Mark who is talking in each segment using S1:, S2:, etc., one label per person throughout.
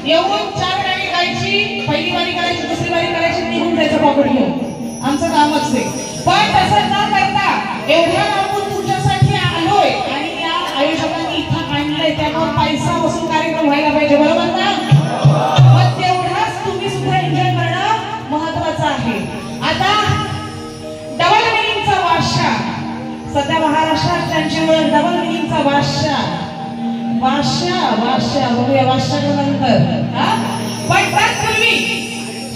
S1: येऊन 4 गाणी गायची, पहिली वारी करायची, दुसरी वारी करायची, निघून जायचं पॉकेट घेऊन. आमचं कामच आहे. पण तसं न करता एवढ्या लांबून तुमच्यासाठी आलोय आणि या आयोजकांनी इथं आणलंय, त्यामुळे पैसा वसूल कार्यक्रम व्हायला पाहिजे, बरोबर ना? मग तेवढाच तुम्ही सुद्धा एन्जॉय करणं महत्वाचं आहे. आता डबल मिनिंगचा बादशाह, सध्या महाराष्ट्रात त्यांची ओळख डबल मिनिंगचा बादशाह. बादशाह बघूया बादशाह नंतर. पण तत्पूर्वी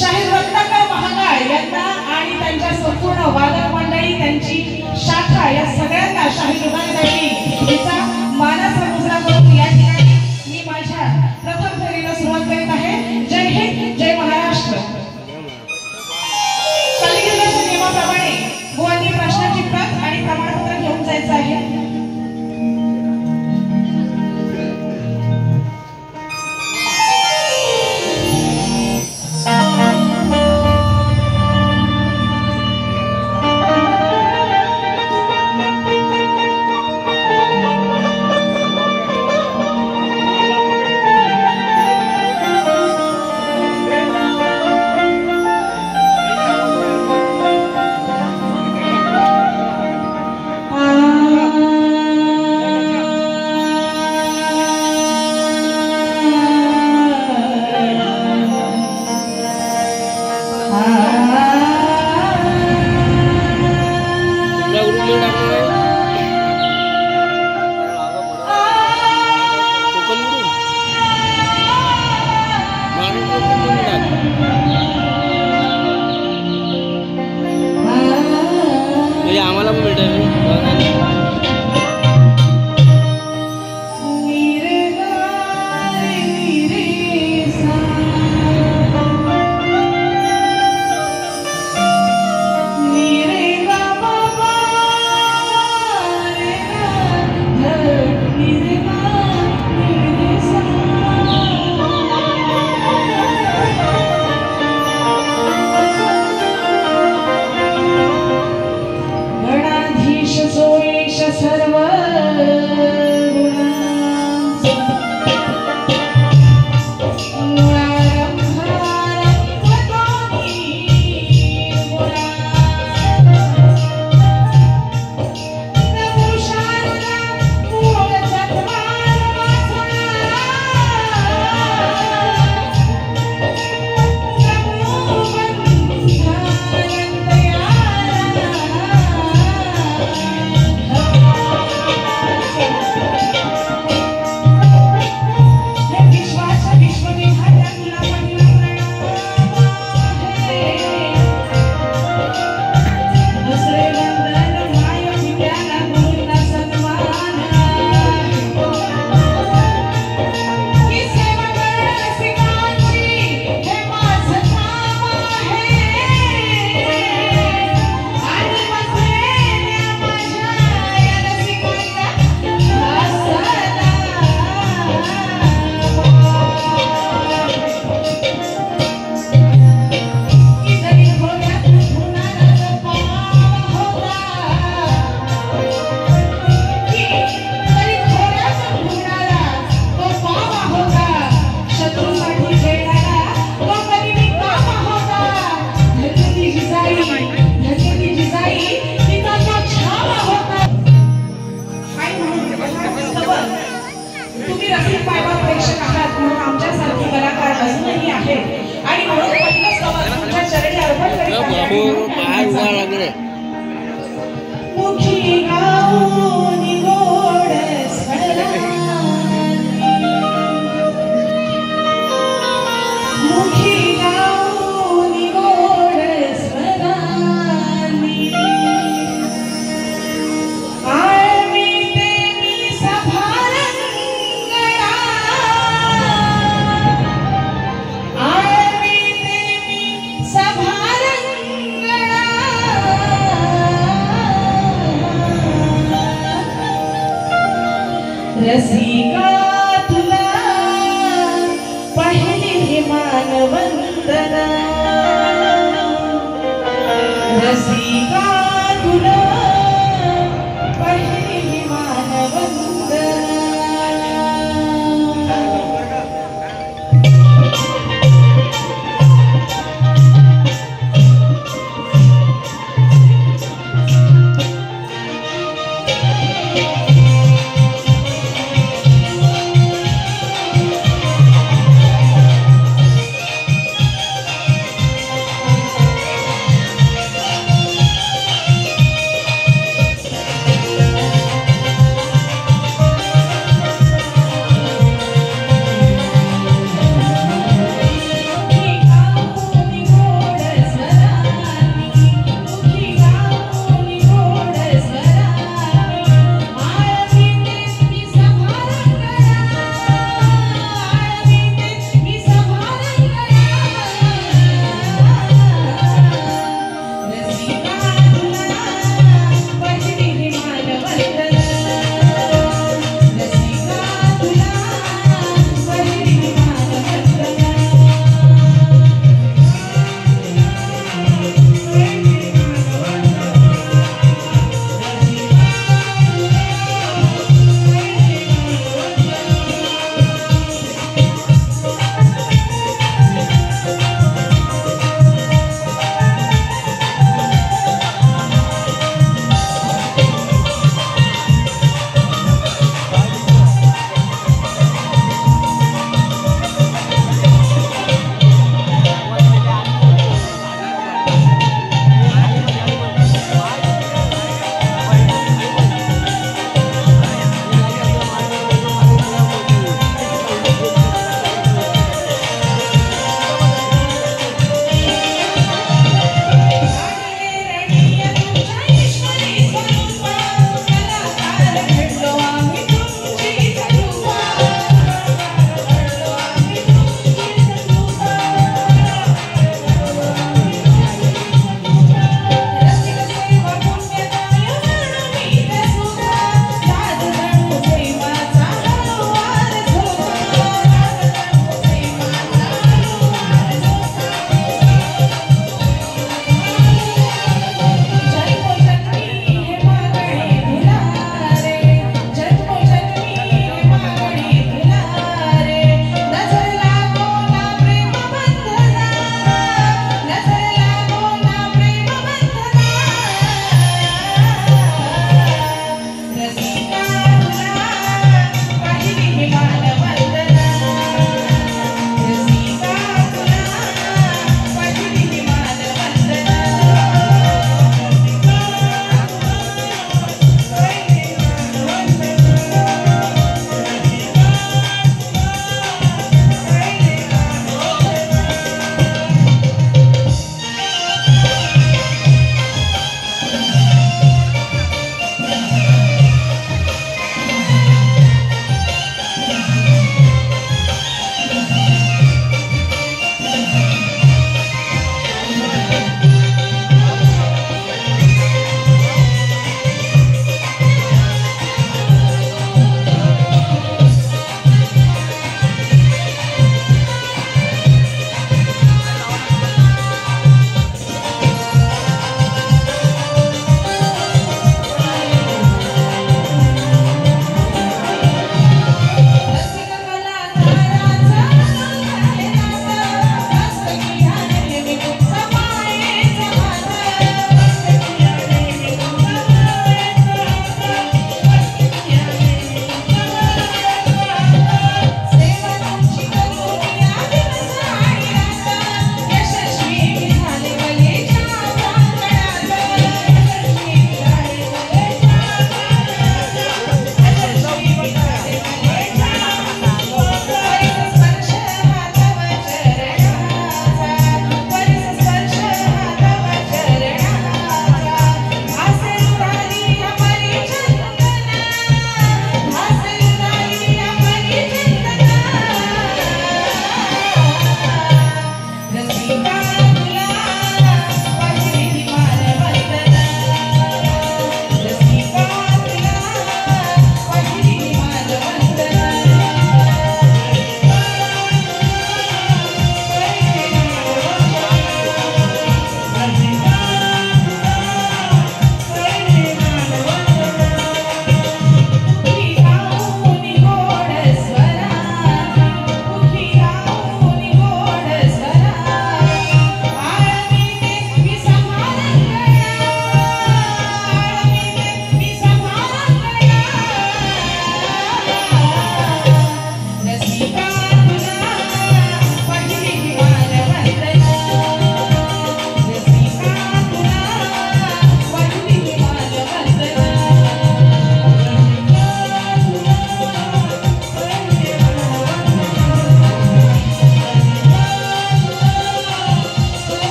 S1: शाहीर रत्नाकर महाकाळ यांना आणि त्यांच्या संपूर्ण वादक मंडळी, त्यांची शाखा, या सगळ्यांना शाहीर रुबाईसाठी तिचा मानाचा मुजरा करून या ठिकाणी मी माझ्या प्रथम फेरीला सुरुवात करीत आहे. जय हिंद, जय महाराष्ट्र. कलिंगच्या नियमाप्रमाणे बुवांनी प्रश्नाची प्रत आणि प्रमाणपत्र घेऊन जायचं आहे.
S2: आम्हाला पण भेटेल.
S1: रसिका तुला पहिली मानवंदना, रसिका तुला पहिली मानवंदना.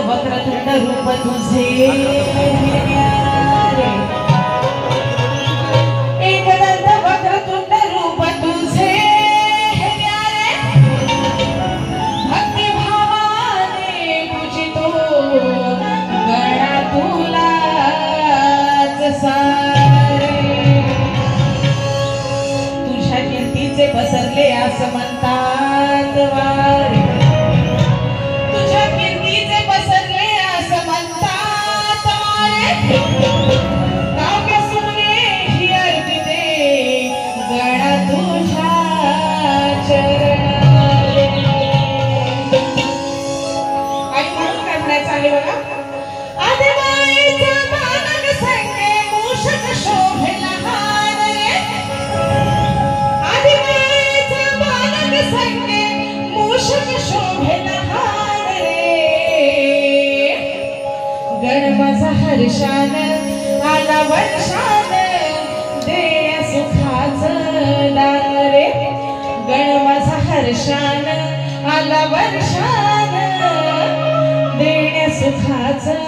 S1: वक्रतुंड रूप तुझे एकदंत वक्रतुंड रूप तुझे भक्ती भावाने पूजितो गणा तुलाच सारे तुझ्या कीर्तीचे पसरले असं म्हणतात वारे हर्षान आला वर्षान दे सुखाचं दान रे गण माझा हर्षान आला वर्षान देण्या सुखाचं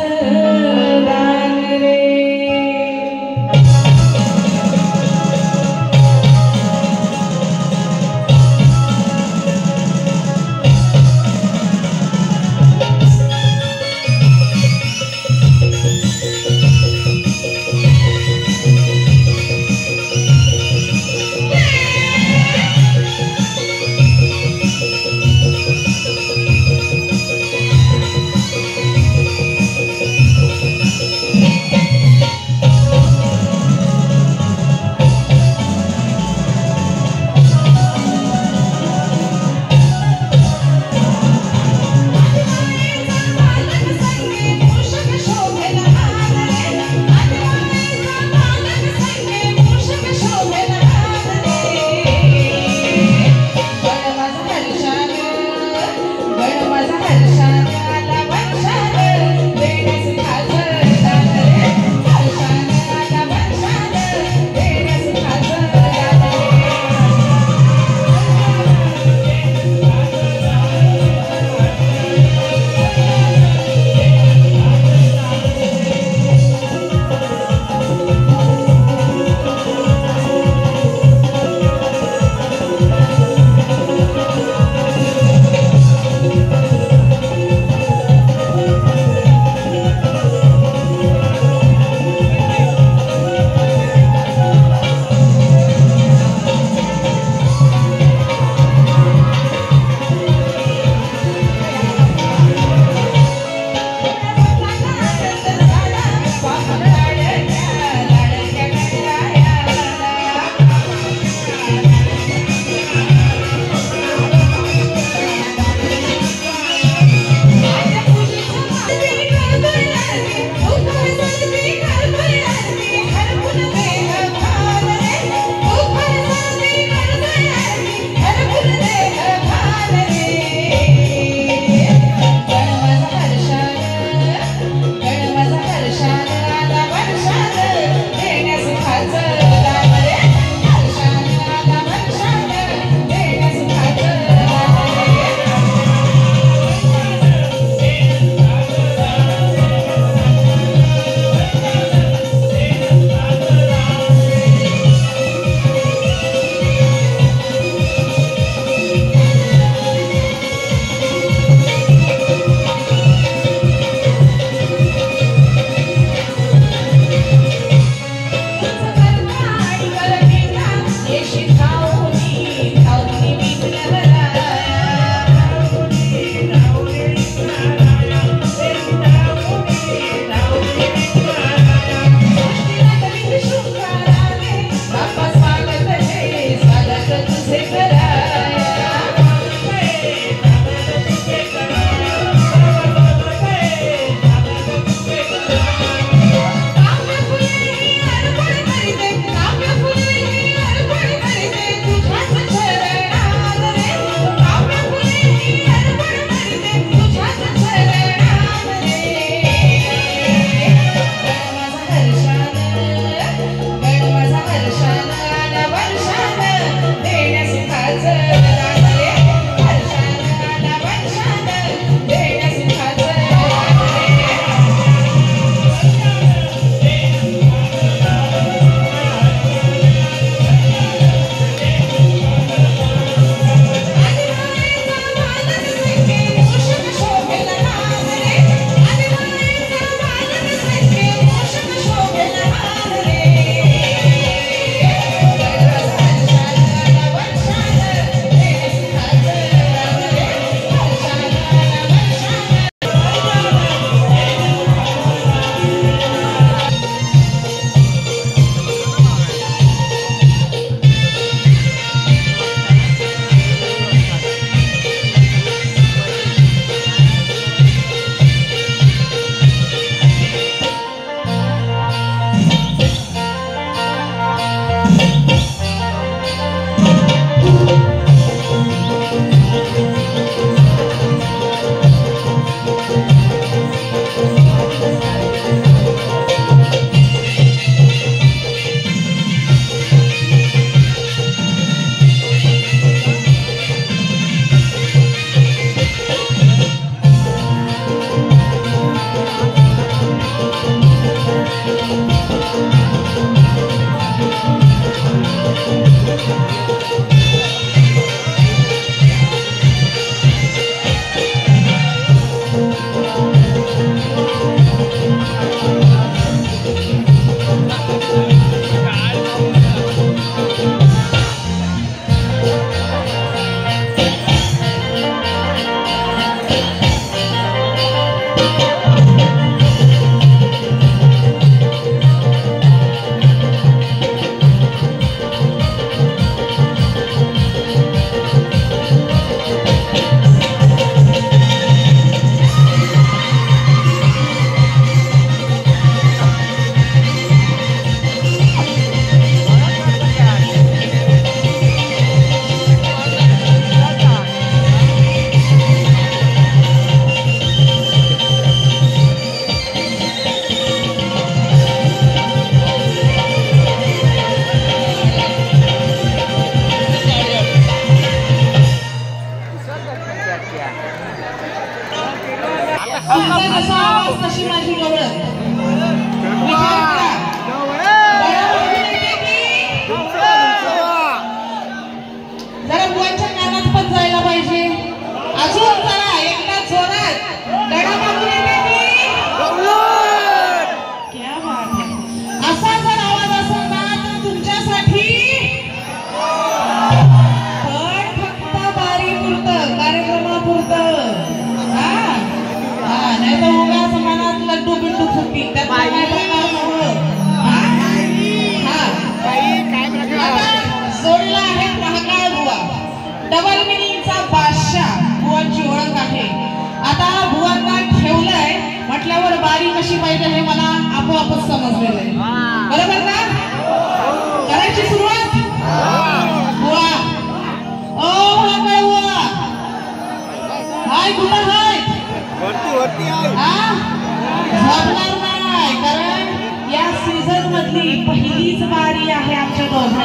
S1: दान रे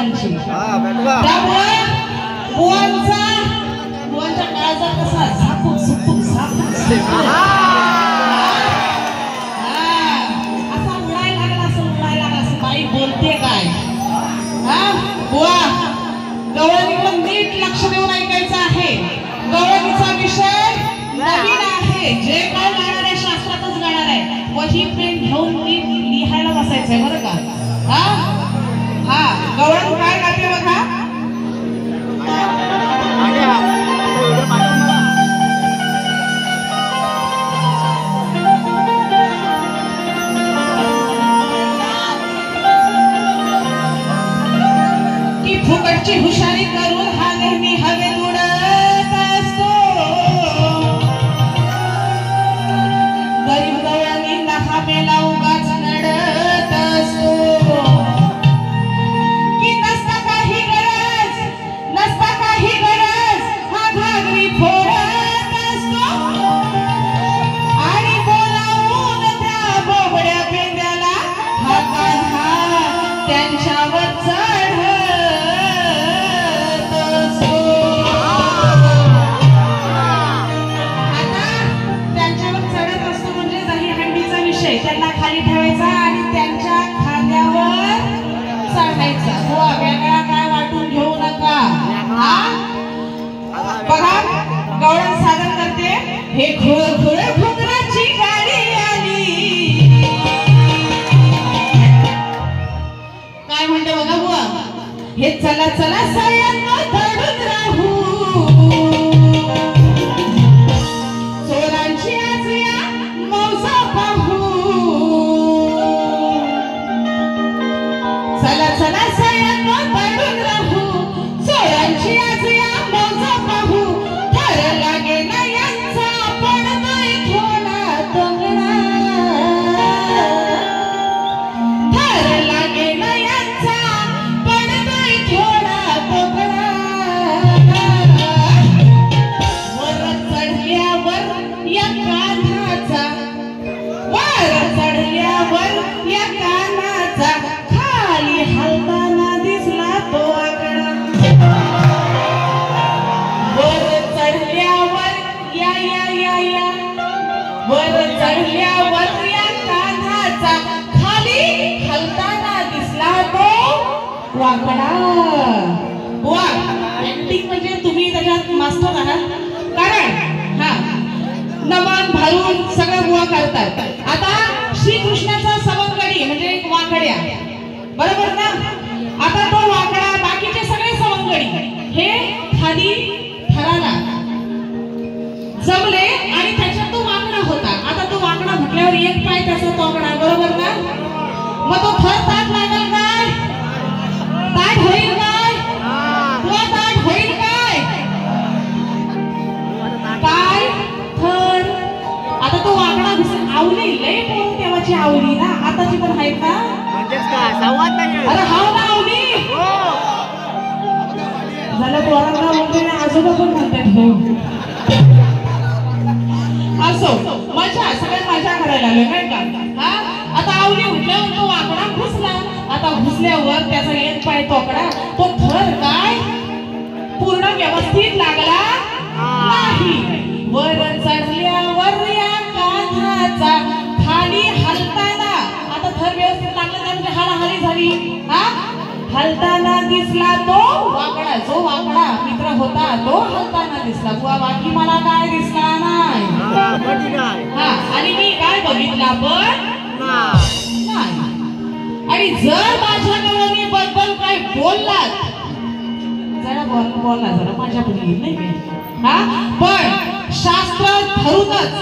S1: बुवांची. त्यामुळे बुवांच्या काळाचा कसा झापूक सुपूक झापूक असा उडायला लागला असं बाई बोलते काय. बुवा गवळणीकडे नीट लक्ष देऊन ऐकायचं आहे. गवळणीचा विषय नवीन आहे. जे काय गाणार आहे शास्त्रातच गाणार आहे. वही पेन घेऊन नीट लिहायला बसायचंय बरं का. हा गवळण काय गाते बघा. की फुकटची हुशारी करून हा नेहमी हवेत उडत असतो. गरीब गवळणींना हा मेला उगाच नडत असतो. की नसता काही गरज हा घागरी फोडत असतो. आणि बोलावून त्या बोबड्या पेंड्याला हा कान्हा त्यांच्यावर चढत असतो. आता त्यांच्यावर चढत असतो म्हणजे दही हंडीचा विषय. त्यांना खाली ठेवायचा आणि त्यांच्या खांद्यावर चढायचा. हो वेगळा काय वाटून घेऊ नका. बघा गवळण सादर करते. हे खुळ खुकराची गाडी आली. काय म्हणते बघा बुवा. हे चला चला सगळ्यांना धडून राहू. चोरांची आज या मौजा पाहू. चला चला सगळ्यांना धडून राहू. चोरांची आज या मौजा पाहू. थर लागे ना यांचा पडतोय थोडा तोंगडा. थर लागे ना यांचा पडतोय थोडा तोंगडा. वर चढल्यावर या कान्हाचा खाली हलताना दिसला तो आकडा. वर चढल्यावर वर चढल्यावर या कान्हाचा खाली हलताना दिसला तो वाकडा. बुवा ऍक्टिंग म्हणजे तुम्ही त्याच्यात मास्टर आहात. कारण नमन भारून सगळं बुवा करतात. आता श्रीकृष्णाचा सवंगडी म्हणजे एक वाकड्या बरोबर ना. आता तो वाकडा बाकीचे सगळे सवंगडी हे खाली थराला जमले आणि त्याच्यात तो वाकडा होता. आता तो वाकडा म्हटल्यावर एक पाय त्याचा तोकडा बरोबर ना. मग तो थर ताट लागेल काय. ताट होईल काय. तुला ताट होईल काय. काय थर. आता तो वाकडा आवली लय पोरं तेव्हाची आवली ना. आताची पण आहेत ना. अरे हाव ना आवली झालं. पोरांना वगैरे आजोबा पण म्हणतात. हो असो मजा सगळ्यात मजा करायला आलोय नाही का. आता आवली उठल्यावर तो वाकडा घुसला. आता घुसल्यावर त्याचा एक पाय तोकडा. तो थर काय पूर्ण व्यवस्थित लागला नाही. वर चढल्यावर या कान्हाचा खाली हलताना. आता थर व्यवस्थित लागला म्हणजे हालाहाली झाली. हलताना दिसला तो वाकडा. जो वाकडा मित्र होता तो हलताना दिसला. बुवा बाकी मला काय दिसला नाही. आणि मी काय बघितला पण नाही. आणि जर माझ्या गवळणी बद्दल काय बोललात जरा बोलला जरा माझ्या पुढे नाही पण शास्त्र ठरूनच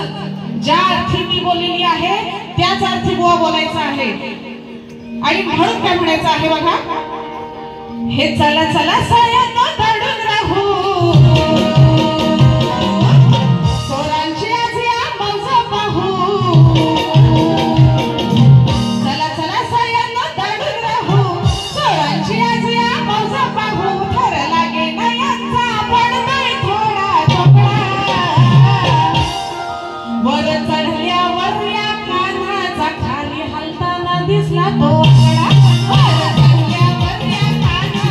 S1: ज्या अर्थी मी बोललेली आहे त्याच अर्थी बुवा बोलायचं आहे. आणि म्हणून काय म्हणायचं आहे बघा. हे चला चला सगळ्यांना धडून राहू. चोरांची आज या मौजा पाहू. चला चला सगळ्यांना धडून राहू. चोरांची आज या मौजा पाहू. थर लागे ना यांचा पडतोय थोडा तोकडा. वर चढल्यावर या कान्हाचा खाली हलताना दिसला तो आकडा. वर चढल्यावर या कान्हाचा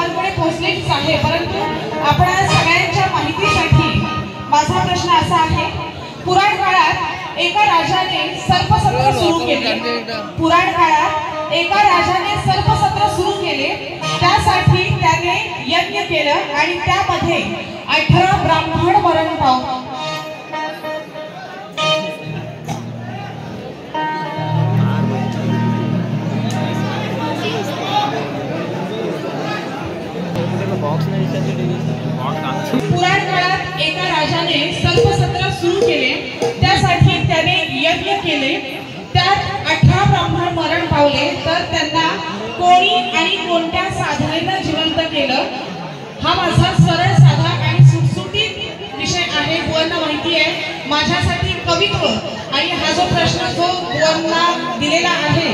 S1: बुवांकडे पोहोचलेलीच आहे, परंतु आपणा सगळ्यांच्या माहितीसाठी माझा प्रश्न असा आहे, पुराण काळात एका राजाने सर्पसत्र सुरू केले. पुराण काळात एका राजाने सर्पसत्र सुरू केले. त्यासाठी त्याने यज्ञ केलं आणि त्यामध्ये 18 ब्राह्मण मरण पावले. पुराण काळात एका राजाने सर्पसत्र सुरू केले. त्यासाठी त्याने यज्ञ केले. त्यात 18 ब्राह्मण मरण पावले. तर त्यांना कोणी आणि कोणत्या साधनेनं जिवंत केलं, हा माझा सरळ साधा आणि सुटसुटीत विषय आहे. बुवांना माहिती आहे माझ्यासाठी कवित्व आणि हा जो प्रश्न जो बुवांना दिलेला आहे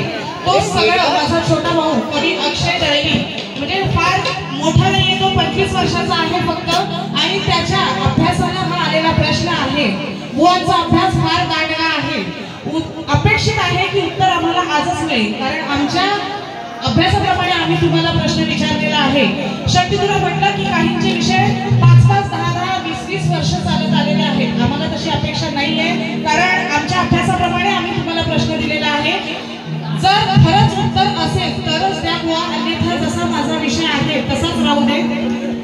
S1: तो सगळा माझा छोटा भाऊ कवी अक्षय दळवी, म्हणजे फार मोठा नाहीये तो, 25 वर्षाचा आहे फक्त, आणि त्याच्या अभ्यासाला हा आलेला प्रश्न आहे. बुवांचा अभ्यास फार गाढवा आहे. अपेक्षित आहे की उत्तर आम्हाला आजच मिळेल, कारण आमच्या अभ्यासाप्रमाणे आम्ही तुम्हाला प्रश्न विचारलेला आहे. शेवटी तुला म्हटलं की काहींचे विषय 5-5, 10-10, 20-20 वर्ष चालत आलेले आहेत. आम्हाला तशी अपेक्षा नाहीये, कारण आमच्या अभ्यासाप्रमाणे आम्ही तुम्हाला प्रश्न दिलेला आहे. जर खरंच उत्तर असेल तरच त्या बुवा, अन्यथा जसा माझा विषय आहे तसाच राहू दे.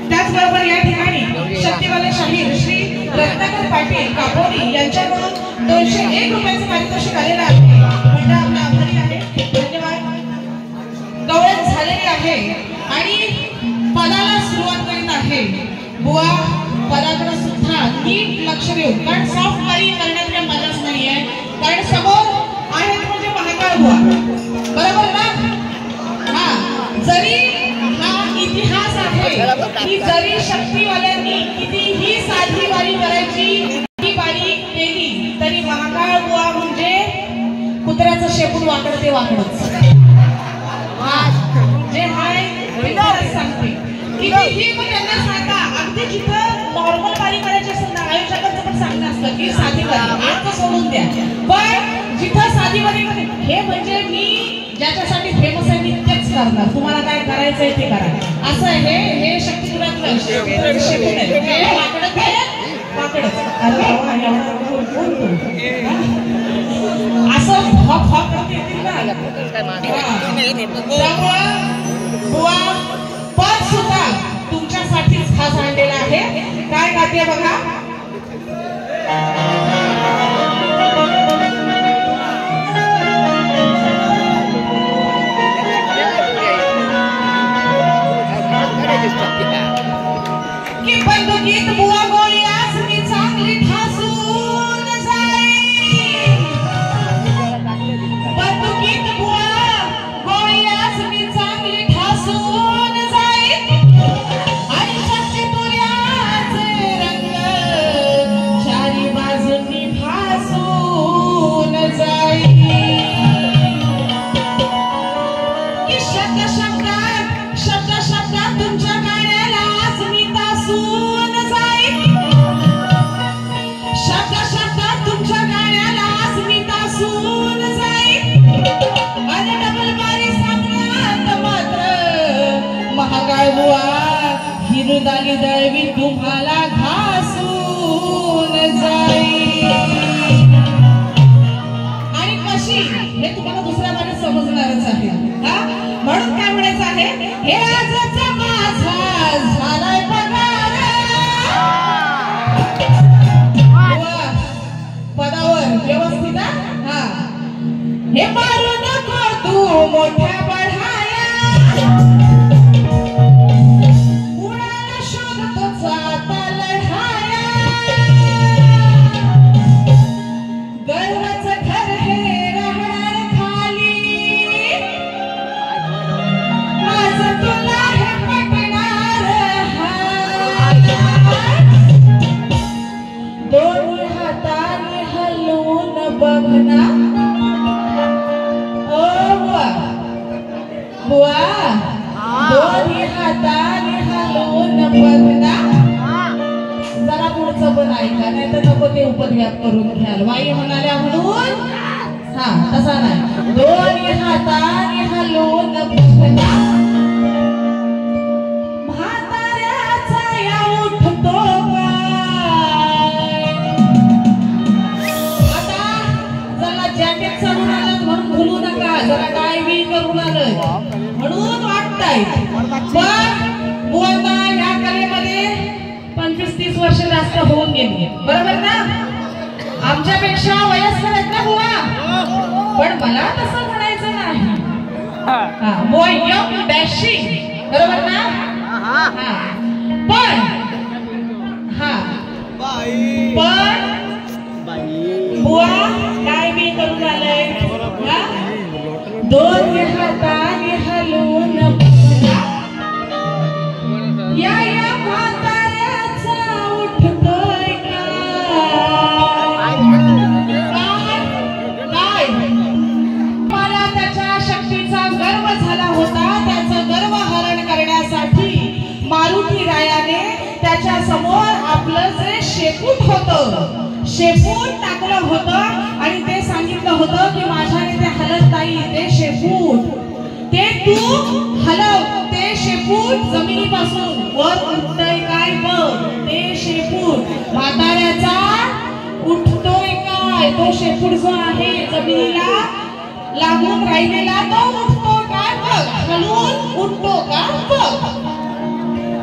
S1: त्याचबरोबर या ठिकाणी शक्तिवाले शाहीर श्री रत्नाकर पाटील कापोरी यांच्याकडून 201 रुपयाचं पारितोषिक आलेलं आहे. म्हणजे आपला आभारी आहे, धन्यवाद. गवळण झालेली आहे आणि पदाला सुरुवात करीत आहे. बुवा पदाकडे सुद्धा नीट लक्ष देऊ, कारण सॉफ्ट वारी करण्यात काही मजाच नाहीये, कारण समोर आहेत म्हणजे महाकाळ बुवा, बरोबर ना? हा, जरी हा इतिहास आहे की जरी शक्तीवाल्यांनी कितीही साधी वारी करायची ही वारी केली तरी महाकाळ बुवा म्हणजे कुत्र्याचं शेपूट वाकडं ते वाकडच. जे हाय सांगते कितीही मग त्यांना सांगा, अगदी जिथं नॉर्मल वारी करायची असेल ना, आयुष्याचं पण सांगणं असतं की साधी वारी आता सोडून द्या, पण जिथं साधी वारी हे म्हणजे मी ज्याच्यासाठी फेमस आहे मी तेच करणार, तुम्हाला काय करायचंय ते करा, असं आहे. हे शक्तिपुरातलं शेपूट आहे, हे वाकडं ते वाकडच. असं हॉप हॉप करते येतील ना. त्यामुळं बुवा पद सुद्धा तुमच्यासाठीच खास आणलेला आहे. काय गाते बघा. की बंदुकीत बुवा गोळी आज मी चांगली ठासून जाईन. बंदुकीत बुवा गोळी आज मी चांगली ठासून जाईन. आणि शक्ती तुऱ्याचे रंग चारी बाजूंनी भासून जाईन. की शब्द शब्दात तुमच्या गाण्याला आज मी तासून जाईन. शब्दात तुमच्या गाण्याला आज मी तासून जाईन. आणि डबल बारी सामन्यात मात्र महाकाळ बुवा हिरुदाली दळवी तुम्हाला घासून जाईन. आणि कशी हे तुम्हाला दुसऱ्या बारीत समजणारच आहे. म्हणून काय म्हणायचं आहे, हे आजचा माझा झालाय पगार. पदावर व्यवस्थित. हा, हे मारू नको तू मोठ्या बढाया. कुणाला शोधतो जाता लढाया. गर्वाचं घर हे राहणार खाली. माझं तुला हे पटणार. दोन हाताने हलवून बघना. ओ बुवा, बुवा, दोन्ही हाताने हलवून बघना. जरा पुढचं पण ऐका, नाही तर नको ते उपद्व्याप करून घ्याल. वाई म्हणाल्या म्हणून हा तसा नाही. दोन्ही हाताने हलवून बघना. अटॅक चालून आला म्हणून भूलू नका, जरा काय बी करून आलं म्हणून वाटताय. पण बुवांना या कलेमध्ये 25-30 वर्ष जास्त होऊन गेली, बरोबर ना? आमच्यापेक्षा वयस्कर आहेत ना बुवा, पण मला तसं म्हणायचं नाही. बोय यंग डॅशिंग, बरोबर ना? पण बुवा काय मी करून आलंय, दोन हाताने हलवून या म्हाताऱ्याचा उठतोय काय? मला त्याच्या शक्तीचा गर्व झाला होता. त्याचं गर्व हरण करण्यासाठी मारुती रायाने त्याच्या समोर आपलं जे शेपूट होतं, शेपूट टाकलं होतं आणि ते सांगितलं होतं की माझ्याने ते हलत नाही, ते शेपूट ते तू हलव. ते शेपूट जमिनीपासून वर उठतंय काय बघ, ते शेपूट म्हाताऱ्याचा उठतोय काय? तो शेपूट जो आहे जमिनीला लागून राहिलेला तो उठतो काय बघ, हलून उठतो का बघ.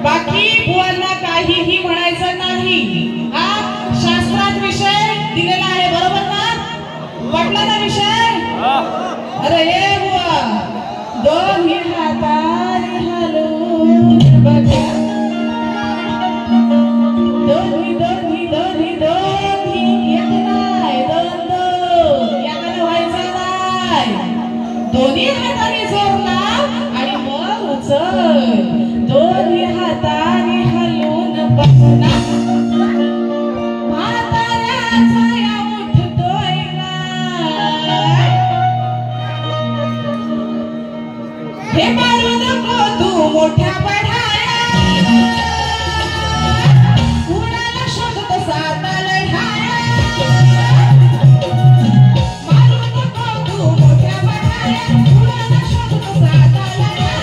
S1: बाकी बुवांना काहीही म्हणायचं नाही. हा शास्त्रात विषय दिलेला आहे, बरोबर ना? पटला ना विषय? अरे हे बुवा, दोन्ही हाताने हलवून बघा, दोन्ही दोन्ही दोन्ही दोन्ही, एक नाही दोन दोन, एकाला व्हायचं नाही. दोन्ही हाताने जोर लाव आणि मग उचल. दोन्ही हाताने हलवून बघा, म्हाताऱ्याचा या उठतोय काय? हे मारू नको तू मोठ्या पढाया, कुणाला शोधतो साता लढाया. मारू नको तू मोठ्या पढाया, कुणाला शोधतो साता लढाया.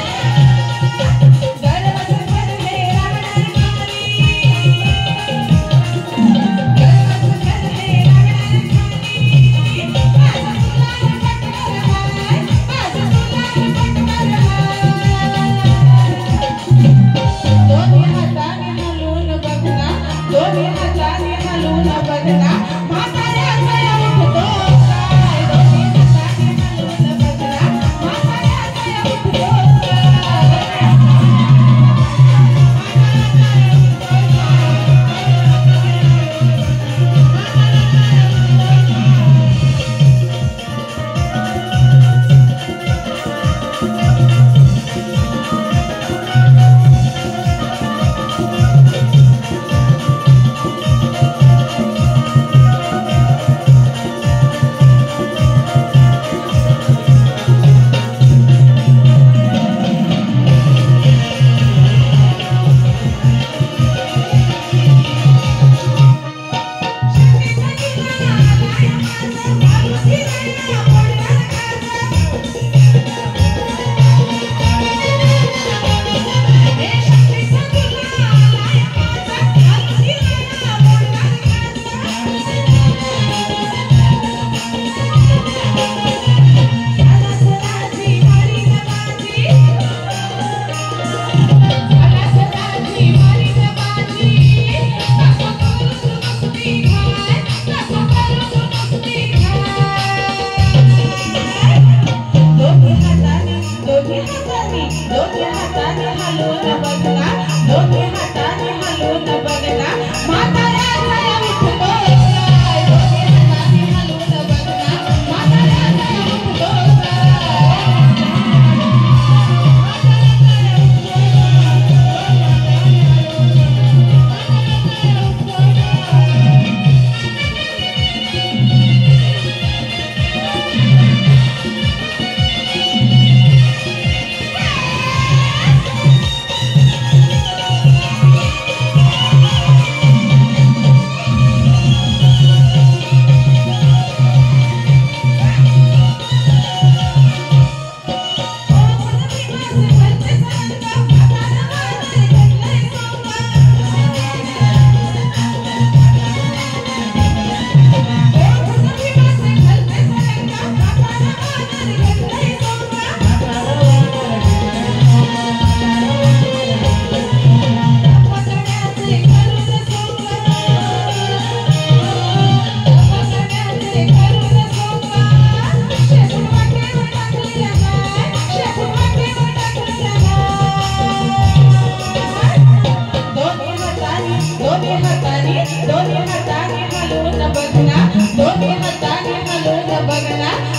S1: त्यांना